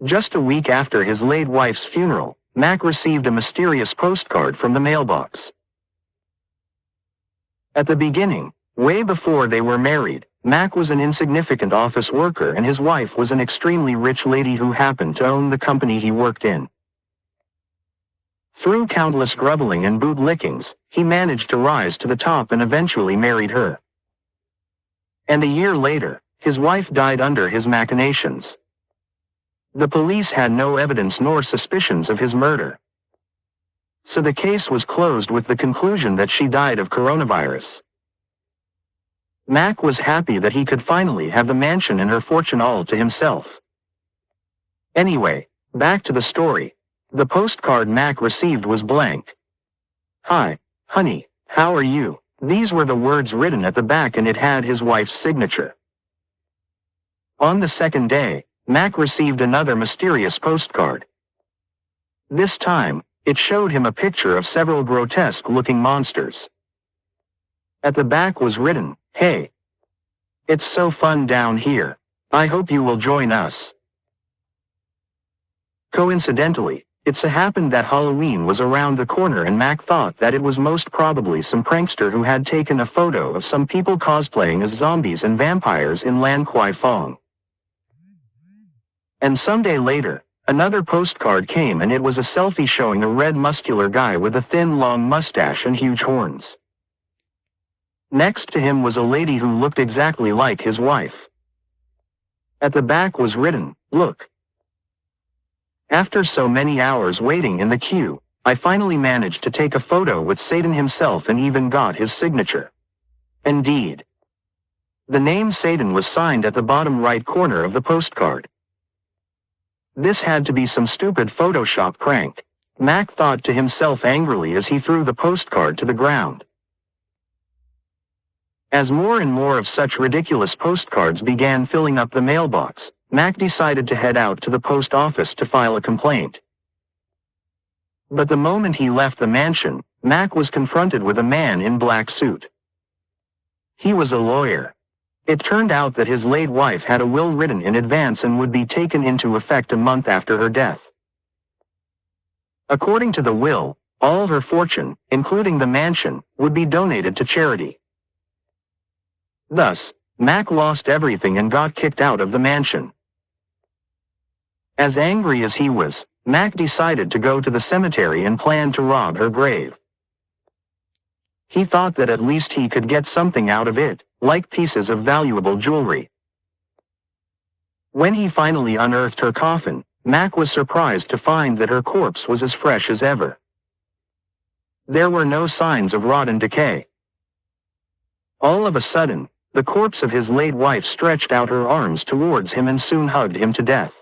Just a week after his late wife's funeral, Mac received a mysterious postcard from the mailbox. At the beginning, way before they were married, Mac was an insignificant office worker and his wife was an extremely rich lady who happened to own the company he worked in. Through countless groveling and bootlickings, he managed to rise to the top and eventually married her. And a year later, his wife died under his machinations. The police had no evidence nor suspicions of his murder. So the case was closed with the conclusion that she died of coronavirus. Mac was happy that he could finally have the mansion and her fortune all to himself. Anyway, back to the story. The postcard Mac received was blank. "Hi, honey, how are you?" These were the words written at the back and it had his wife's signature. On the second day, Mac received another mysterious postcard. This time, it showed him a picture of several grotesque-looking monsters. At the back was written, "Hey, it's so fun down here. I hope you will join us." Coincidentally, it so happened that Halloween was around the corner and Mac thought that it was most probably some prankster who had taken a photo of some people cosplaying as zombies and vampires in Lan Kwai Fong. And some day later, another postcard came and it was a selfie showing a red muscular guy with a thin long mustache and huge horns. Next to him was a lady who looked exactly like his wife. At the back was written, "Look. After so many hours waiting in the queue, I finally managed to take a photo with Satan himself and even got his signature." Indeed. The name Satan was signed at the bottom right corner of the postcard. This had to be some stupid Photoshop prank, Mac thought to himself angrily as he threw the postcard to the ground. As more and more of such ridiculous postcards began filling up the mailbox, Mac decided to head out to the post office to file a complaint. But the moment he left the mansion, Mac was confronted with a man in black suit. He was a lawyer. It turned out that his late wife had a will written in advance and would be taken into effect a month after her death. According to the will, all her fortune, including the mansion, would be donated to charity. Thus, Mac lost everything and got kicked out of the mansion. As angry as he was, Mac decided to go to the cemetery and planned to rob her grave. He thought that at least he could get something out of it, like pieces of valuable jewelry. When he finally unearthed her coffin, Mac was surprised to find that her corpse was as fresh as ever. There were no signs of rot and decay. All of a sudden, the corpse of his late wife stretched out her arms towards him and soon hugged him to death.